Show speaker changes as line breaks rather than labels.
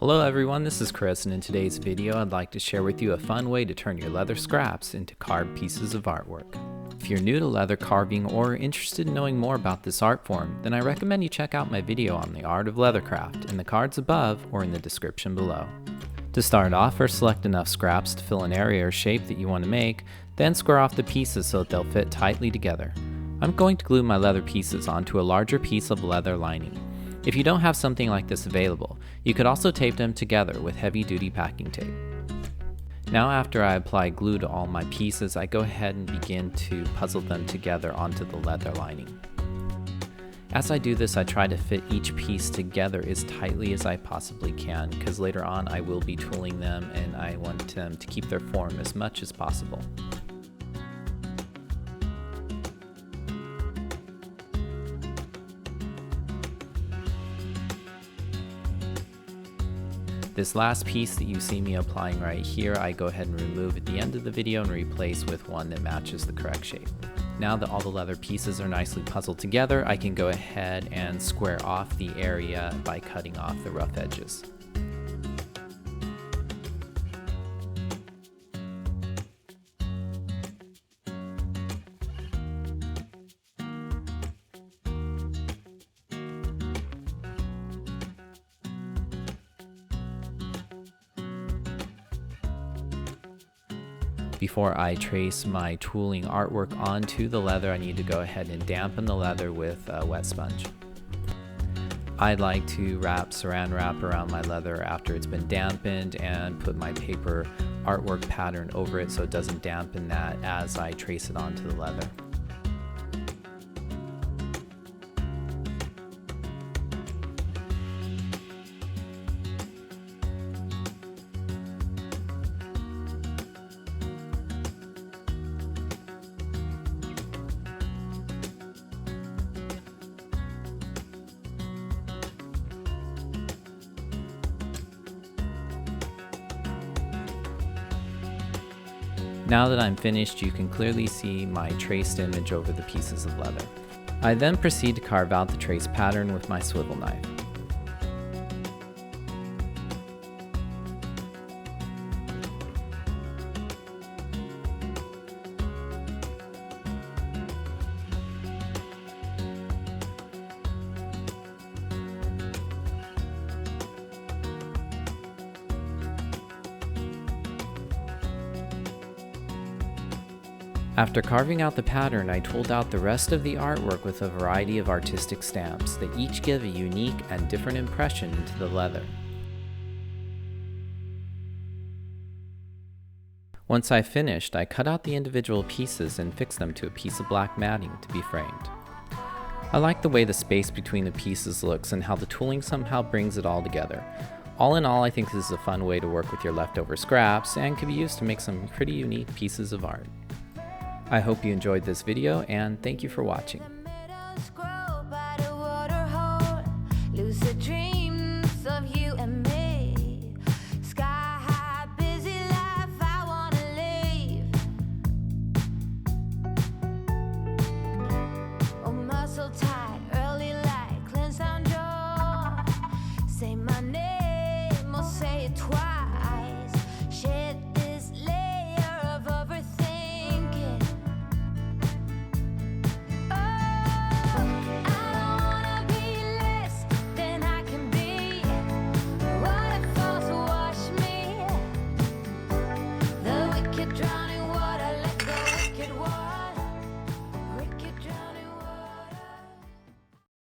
Hello everyone, this is Chris, and in today's video I'd like to share with you a fun way to turn your leather scraps into carved pieces of artwork. If you're new to leather carving or interested in knowing more about this art form, then I recommend you check out my video on the art of leathercraft in the cards above or in the description below. To start off, first select enough scraps to fill an area or shape that you want to make, then square off the pieces so that they'll fit tightly together. I'm going to glue my leather pieces onto a larger piece of leather lining. If you don't have something like this available, you could also tape them together with heavy-duty packing tape. Now after I apply glue to all my pieces, I go ahead and begin to puzzle them together onto the leather lining. As I do this, I try to fit each piece together as tightly as I possibly can, because later on I will be tooling them and I want them to keep their form as much as possible. This last piece that you see me applying right here, I go ahead and remove at the end of the video and replace with one that matches the correct shape. Now that all the leather pieces are nicely puzzled together, I can go ahead and square off the area by cutting off the rough edges. Before I trace my tooling artwork onto the leather, I need to go ahead and dampen the leather with a wet sponge. I'd like to wrap saran wrap around my leather after it's been dampened and put my paper artwork pattern over it so it doesn't dampen that as I trace it onto the leather. Now that I'm finished, you can clearly see my traced image over the pieces of leather. I then proceed to carve out the trace pattern with my swivel knife. After carving out the pattern, I tooled out the rest of the artwork with a variety of artistic stamps that each give a unique and different impression to the leather. Once I finished, I cut out the individual pieces and fixed them to a piece of black matting to be framed. I like the way the space between the pieces looks and how the tooling somehow brings it all together. All in all, I think this is a fun way to work with your leftover scraps and can be used to make some pretty unique pieces of art. I hope you enjoyed this video, and thank you for watching. Drown